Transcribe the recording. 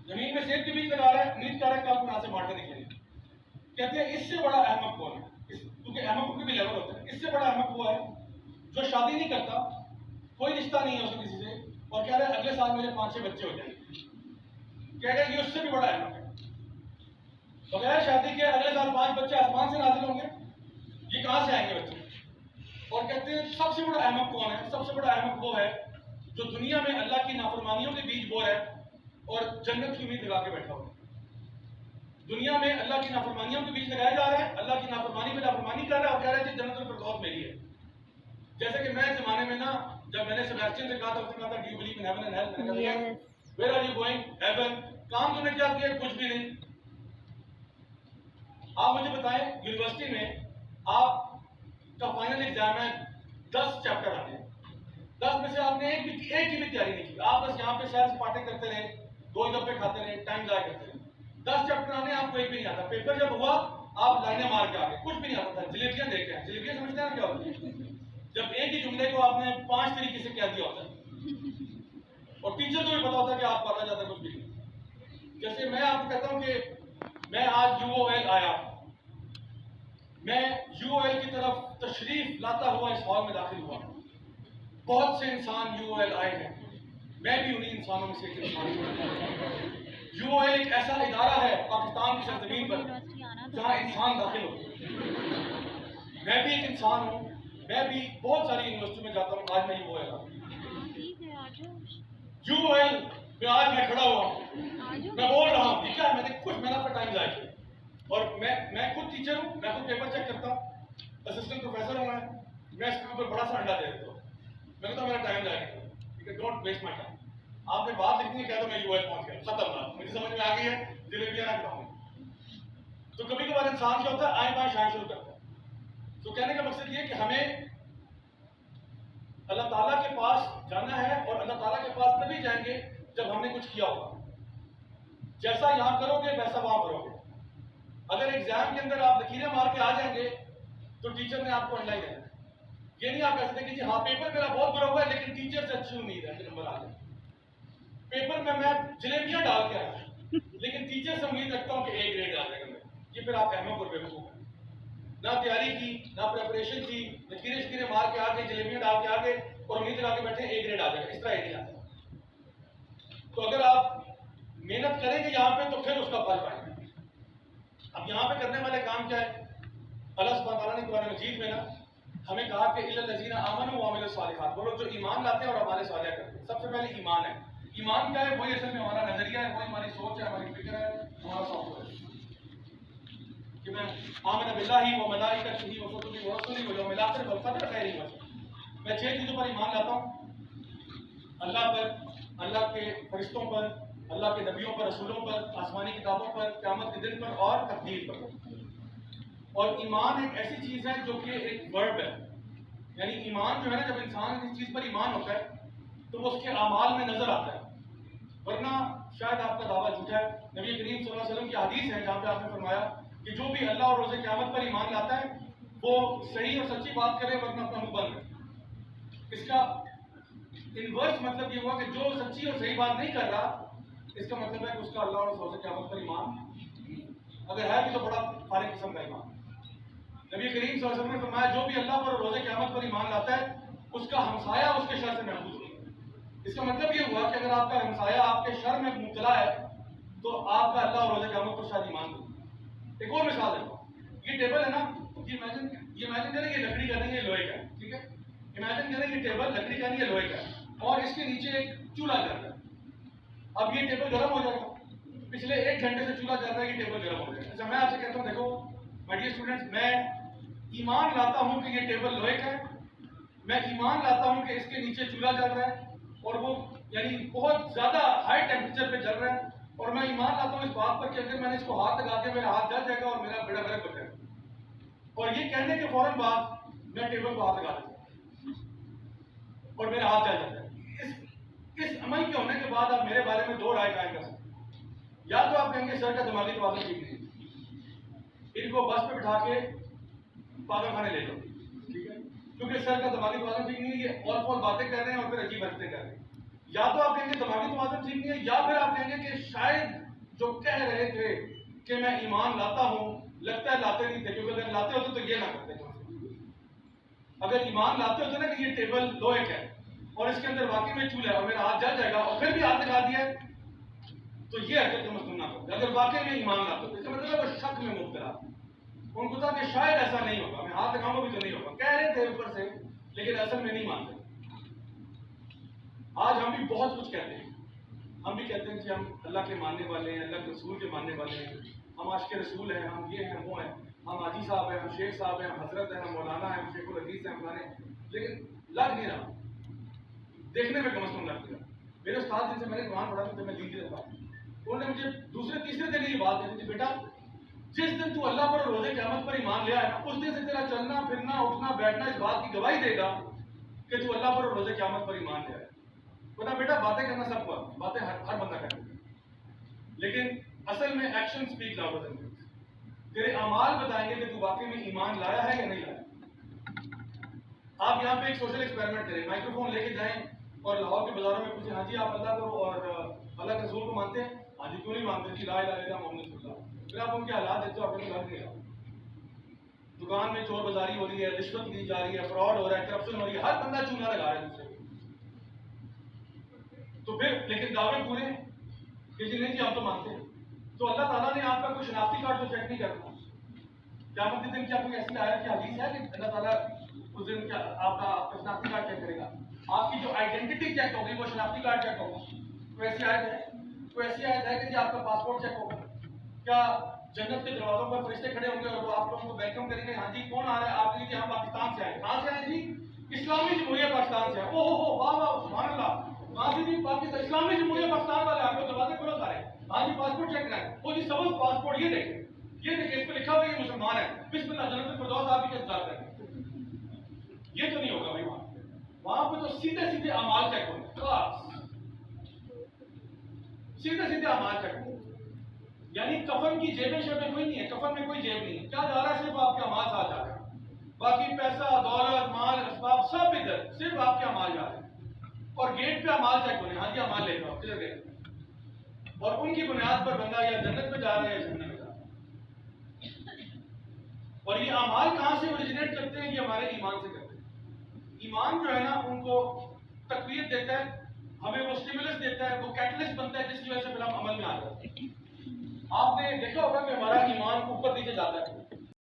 زمین میں سیب کے بیج لگا رہا ہے، امید کر رہا ہے کہ آپ کو یہاں سے مارکر نکلیں گے. کہتے ہیں اس سے بڑا احمق کون ہے؟ کیونکہ احمق کا بھی لیول ہوتا ہے. اس سے بڑا احمق وہ ہے جو شادی نہیں کرتا، کوئی رشتہ نہیں ہے اس کو کسی سے، اور کہہ رہا ہے اگلے سال میرے 5-6 بچے ہو جائیں گے. کہہ رہے ہیں یہ اس سے بھی بڑا احمق ہے. بغیر شادی کے اگلے سال 5 بچے آسمان سے نازل ہوں گے، یہ کہاں سے آئیں گے بچے؟ اور کہتے ہیں سب سے بڑا احمق کون ہے؟ سب سے بڑا احمق وہ ہے جو دنیا میں اللہ کی نافرمانیوں کے بیج بو رہا ہے اور جنت کی امید لگا کے بیٹھا ہوا. دنیا میں اللہ کی نافرمانیوں کے بیج لگایا جا رہا ہے، اللہ کی نافرمانی میں نافرمانی کر رہا ہے اور کہہ رہا ہے کہ جنت الفردوس میری ہے. جیسے کہ میں اس زمانے میں نا، جب میں نے سیباسٹین سے کہا تھا، اس نے کہا تھا do you believe in heaven and hell, میں نے کہا where are you going? Heaven. کام تم نے کیا کیا؟ کچھ بھی نہیں. آپ مجھے بتائیں یونیورسٹی میں آپ کا فائنل ایگزام ہے، 10 چیپٹر آتے ہیں، 10 میں سے آپ نے ایک کی بھی تیاری نہیں کی. آپ بس یہاں پہ شہر سے پارٹی کرتے رہے، گول گپے کھاتے رہے، ٹائم ضائع کرتے رہے. 10 چیپٹر آنے، آپ کو ایک بھی نہیں آتا. پیپر جب ہوا آپ لائنیں مار کے آ گئے، کچھ بھی نہیں آتا تھا. جلیبیاں دیکھ رہے ہیں، جلیبیاں سمجھتے ہیں نا کیا ہوتی ہے؟ جب ایک ہی جملے کو آپ نے 5 طریقے سے کہہ دیا ہوتا ہے اور ٹیچر کو بھی پتا ہوتا ہے کہ آپ کو آتا جاتا کچھ بھی نہیں. جیسے میں آپ کو کہتا ہوں کہ میں آج UOL آیا، میں UOL کی طرف تشریف لاتا ہوا اس ہال میں داخل ہوا. بہت سے انسان UOL آئے ہیں، میں بھی انہیں انسانوں میں سے ایک انسان ہوں. UOL ایک ایسا ادارہ ہے پاکستان کی سرزمین پر جہاں انسان داخل ہوتے ہیں. میں بھی ایک انسان ہوں، میں بھی بہت ساری یونیورسٹی میں جاتا ہوں. آج میں UOL آؤں. UOL میں آج میں کھڑا ہوا ہوں، میں بول رہا ہوں. ٹھیک ہے، میں نے کچھ محنت پر ٹائم ضائع کیا اور میں خود ٹیچر ہوں، میں خود پیپر چیک کرتا ہوں، اسسٹنٹ پروفیسر ہوں. میں اس کے اوپر بڑا سا انڈا دے دیتا ہوں. میں کہتا ہوں میرا ٹائم ضائع نہیں. ٹھیک ہے، ڈونٹ ویسٹ مائی ٹائم. آپ نے بات لکھنی ہے، کہہ دو میں UOL پہنچ گیا، ختم بات. مجھے سمجھ میں آ گئی ہے، جلیبیاں نہ کھاؤں. تو کبھی کبھار انسان کیا ہوتا ہے، آئیں بائیں شائیں شروع کرتا ہے. تو کہنے کا مقصد یہ کہ ہمیں اللہ تعالیٰ کے پاس جانا ہے اور اللہ تعالیٰ کے پاس تبھی جائیں گے جب ہم نے کچھ کیا ہوگا. جیسا یہاں کرو گے ویسا وہاں کرو گے. اگر ایگزام کے اندر آپ لکیریں مار کے آ جائیں گے تو ٹیچر نے آپ کو انڈا ہی دینا. یہ نہیں آپ کہہ سکتے کہ جی ہاں پیپر میرا بہت برا ہوا ہے لیکن ٹیچر سے اچھی امید ہے کہ نمبر آ جائے. پیپر میں جلیبیاں ڈال کے آیا لیکن ٹیچر سے امید رکھتا ہوں کہ A گریڈ آ جائے گا. یہ پھر آپ احمق اور بیوقوف ہیں. نہ تیاری کی، نہ پریپریشن کی، لکیریں شکیریں مار کے آ گئے، جلیبیاں ڈال کے آ گئے اور امید لگا کے بیٹھے A گریڈ آ جائے گا. اس طرح A نہیں آتا. تو اگر آپ محنت کریں گے یہاں پہ تو پھر اس کا پھل پائیں گے. اب یہاں پہ کرنے والے کام کیا ہے؟ اللہ سبحانہ تعالیٰ نے قرآن مجید میں نا ہمیں کہا کہ اِلَّا الَّذِينَ آمَنُوا وَعَمِلُوا الصَّالِحَاتِ، وہ لوگ جو ایمان لاتے ہیں اور اعمال صالحہ کرتے ہیں. سب سے پہلے ایمان ہے. ایمان کیا ہے؟ وہی اصل میں ہمارا نظریہ ہے، وہی ہماری سوچ ہے، ہماری فکر ہے، ہمارا سافٹ ویئر کہ میں آمن باللہ وملائکتہ وکتبہ ورسلہ والیوم الآخر والقدر خیرہ وشرہ. میں 6 چیزوں پر ایمان لاتا ہوں: اللہ پر، اللہ کے فرشتوں پر، اللہ کے نبیوں پر، رسولوں پر، آسمانی کتابوں پر، قیامت کے دن پر اور تقدیر پر. اور ایمان ایک ایسی چیز ہے جو کہ ایک ورب ہے. یعنی ایمان جو ہے نا، جب انسان اس چیز پر ایمان ہوتا ہے تو وہ اس کے اعمال میں نظر آتا ہے، ورنہ شاید آپ کا دعویٰ جھوٹا ہے. نبی کریم صلی اللہ علیہ وسلم کی حدیث ہے جہاں پہ آپ نے فرمایا کہ جو بھی اللہ اور روز قیامت پر ایمان لاتا ہے وہ صحیح اور سچی بات کرے ورنہ اپنا منہ بند ہے. اس کا انورس مطلب یہ ہوا کہ جو سچی اور صحیح بات نہیں کر رہا، اس کا مطلب ہے کہ اس کا اللہ اور روز قیامت پر ایمان اگر ہے بھی تو بڑا فارغ قسم کا ایمان. نبی کریم صلی اللہ علیہ وسلم نے فرمایا جو بھی اللہ پر اور روز قیامت پر ایمان لاتا ہے اس کا ہمسایہ اس کے شر سے محفوظ ہوگا. اس کا مطلب یہ ہوا کہ اگر آپ کا ہمسایہ آپ کے شر میں مبتلا ہے تو آپ کا اللہ اور روز قیامت پر شاید ایمان ہوگا. ایک اور مثال ہے، یہ ٹیبل ہے نا، یہ امیجن کریں یہ لکڑی کا نہیں، یہ لوہے کا ہے. ٹھیک ہے، امیجن کریں یہ ٹیبل لکڑی کا نہیں، یہ لوہے کا ہے اور اس کے نیچے ایک چولہا جل رہا ہے. اب یہ ٹیبل گرم ہو جائے گا. پچھلے 1 گھنٹے سے چولہا جل رہا ہے، یہ ٹیبل گرم ہو جائے گا. اچھا میں آپ سے کہتا ہوں دیکھو مائی ڈیئر اسٹوڈنٹس، میں ایمان لاتا ہوں کہ یہ ٹیبل لوہے کا ہے. میں ایمان لاتا ہوں کہ اس کے نیچے چولہا جل رہا ہے اور وہ یعنی بہت زیادہ ہائی ٹیمپریچر پہ جل رہا ہے. اور میں ایمان لاتا ہوں اس بات پر کہ اگر میں نے اس کو ہاتھ لگا کے میرا ہاتھ جل جائے گا اور میرا بیڑا غرق ہو جائے گا. اور یہ کہنے کے فوراً بعد میں ٹیبل کو ہاتھ لگا دیتا ہوں اور میرا ہاتھ جل جاتا ہے. اس عمل کے ہونے کے بعد آپ میرے بارے میں 2 رائے قائم کر سکتے ہیں. یا تو آپ کہیں گے سر کا دماغی توازن ٹھیک نہیں ہے، ان کو بس پہ بٹھا کے پاگل خانے لے لو. ٹھیک ہے، کیونکہ سر کا دماغی توازن ٹھیک نہیں ہے، یہ اور فور باتیں کر رہے ہیں اور پھر عجیب حرکتیں کر رہے ہیں. یا تو آپ کہیں گے دماغی توازن ٹھیک نہیں ہے، یا پھر آپ کہیں گے کہ شاید جو کہہ رہے تھے کہ میں ایمان لاتا ہوں، لگتا ہے لاتے نہیں تھے، کیونکہ اگر لاتے ہوتے تو یہ نہ کرتے۔ اگر ایمان لاتے ہوتے نا کہ یہ ٹیبل لوہے کا ہے اور اس کے اندر واقعی میں چولہا ہے اور میرا ہاتھ جل جائے گا اور پھر بھی ہاتھ لگا دیا ہے، تو یہ حرکت کم از کم نہ کرتے۔ اگر واقعی میں ایمان لاتے ہوتے، اس کا مطلب ہے وہ شک میں مبتلا، ان کو تھا کہ شاید ایسا نہیں ہوگا، میں ہاتھ لگاؤں گا بھی تو نہیں ہوگا، کہہ رہے تھے اوپر سے لیکن اصل میں نہیں مانتے۔ آج ہم بھی بہت کچھ کہتے ہیں، ہم بھی کہتے ہیں کہ ہم اللہ کے ماننے والے ہیں، اللہ کے رسول کے ماننے والے ہیں، ہم عاشق رسول ہیں، ہم یہ ہیں وہ ہیں، ہم حاجی صاحب ہیں، ہم شیخ صاحب ہیں، ہم حضرت ہیں، ہم مولانا ہیں، ہم شیخ الحدیث ہیں، فلانے، لیکن لگ نہیں رہا، دیکھنے میں کم از کم لگ نہیں رہا۔ میرے استاد جن سے میں نے قرآن پڑھا تھا، میں لیجیے تھا، انہوں نے مجھے دوسرے تیسرے دن یہ بات کہی تھی، بیٹا جس دن تو اللہ پر اور روزے قیامت پر ایمان لے آیا نا، اس دن سے تیرا چلنا پھرنا اٹھنا بیٹھنا اس بات کی گواہی دے گا کہ تو اللہ پر اور روزے قیامت پر ایمان لے آیا۔ بتا بیٹا باتیں کرنا سب کو آتی، باتیں ہر بندہ کرتا ہے، لیکن اصل میں action speak louder than words. تیرے اعمال بتائیں گے کہ تو واقعی میں ایمان لایا ہے یا نہیں لایا۔ آپ یہاں پہ ایک سوشل ایکسپیریمنٹ کریں، مائکرو فون لے کے جائیں اور لاہور کے بازاروں میں پوچھیں، ہاں جی آپ اللہ کو اور اللہ کے رسول کو مانتے ہیں؟ ہاں جی کیوں نہیں مانتے؟ جی لا الہ الا اللہ محمد رسول اللہ۔ پھر آپ ان کے حالات دیکھتے ہو، آپ کو لگ نہیں رہا، دکان میں چور بازاری ہو رہی ہے، رشوت دی جا رہی ہے، فراڈ ہو رہا ہے، کرپشن ہو رہی ہے، ہر بندہ چونا لگا رہا ہے دوسرے کو۔ تو پھر لیکن دعوے پورے کہ جی نہیں جی آپ تو مانتے ہیں، تو اللہ تعالیٰ نے آپ کا کوئی شناختی کارڈ تو چیک نہیں کرتا۔ قیامت کے دن کیا کوئی ایسی آیت کی حدیث ہے کہ اللہ تعالیٰ اس دن کیا آپ کا شناختی کارڈ چیک کرے گا؟ آپ کی جو آئیڈینٹی چیک ہوگی وہ شناختی کارڈ چیک ہوگا۔ کوئی ایسی آیت ہے؟ کوئی ایسی آیت ہے کہ جی آپ کا پاسپورٹ چیک ہوگا؟ کیا جنت کے دروازوں پر فرشتے کھڑے ہوں گے اور وہ آپ لوگوں کو ویلکم کریں گے؟ ہاں جی کون آ رہا ہے؟ آپ کے لیے ہم پاکستان سے آئے۔ کہاں سے آئے جی؟ اسلامی جمہوریہ پاکستان سے آئے۔ اوہ ہو واہ واہ سبحان اللہ، کہاں سے جی؟ پاکستان، اسلامی جمہوریہ پاکستان والے آپ کو دروازے کھلو سارے۔ ہاں جی پاسپورٹ چیک کرائیں۔ وہ جی سبز پاسپورٹ یہ دیکھیں، یہ دیکھیں، اس پہ لکھا ہوا ہے یہ مسلمان ہے، بسم اللہ جنت الفردوس آپ ہی کا انتظار کریں۔ یہ تو نہیں ہوگا بھائی، وہاں پہ تو سیدھے سیدھے اعمال چیک ہوں گے، خلاص سیدھے سیدھے اعمال چیک ہوں گے۔ یعنی کفن کی جیبیں شیبیں کوئی نہیں ہے، کفن میں کوئی جیب نہیں ہے، کیا جا رہا ہے؟ صرف آپ کے اعمال ساتھ جا رہے ہیں، باقی پیسہ دولت مال اسباب سب ادھر، صرف آپ کے اعمال جا رہے ہیں۔ اور گیٹ پہ اعمال چیک ہونے، ہاں جی اعمال لے لو کدھر گئے، اور ان کی بنیاد پر بندہ یا جنت میں جا رہا ہے یا جہنم میں جا رہا ہے۔ اور یہ اعمال کہاں سے اوریجنیٹ کرتے ہیں؟ یہ ہمارے ایمان سے کرتے ہیں۔ ایمان جو ہے نا ان کو تقویت دیتا ہے، ہمیں وہ سٹیمولس دیتا ہے، وہ کیٹلسٹ بنتا ہے جس کی وجہ سے پھر ہم عمل میں آ جاتے ہیں۔ آپ نے دیکھا ہوگا کہ ہمارا ایمان اوپر نیچے جاتا ہے،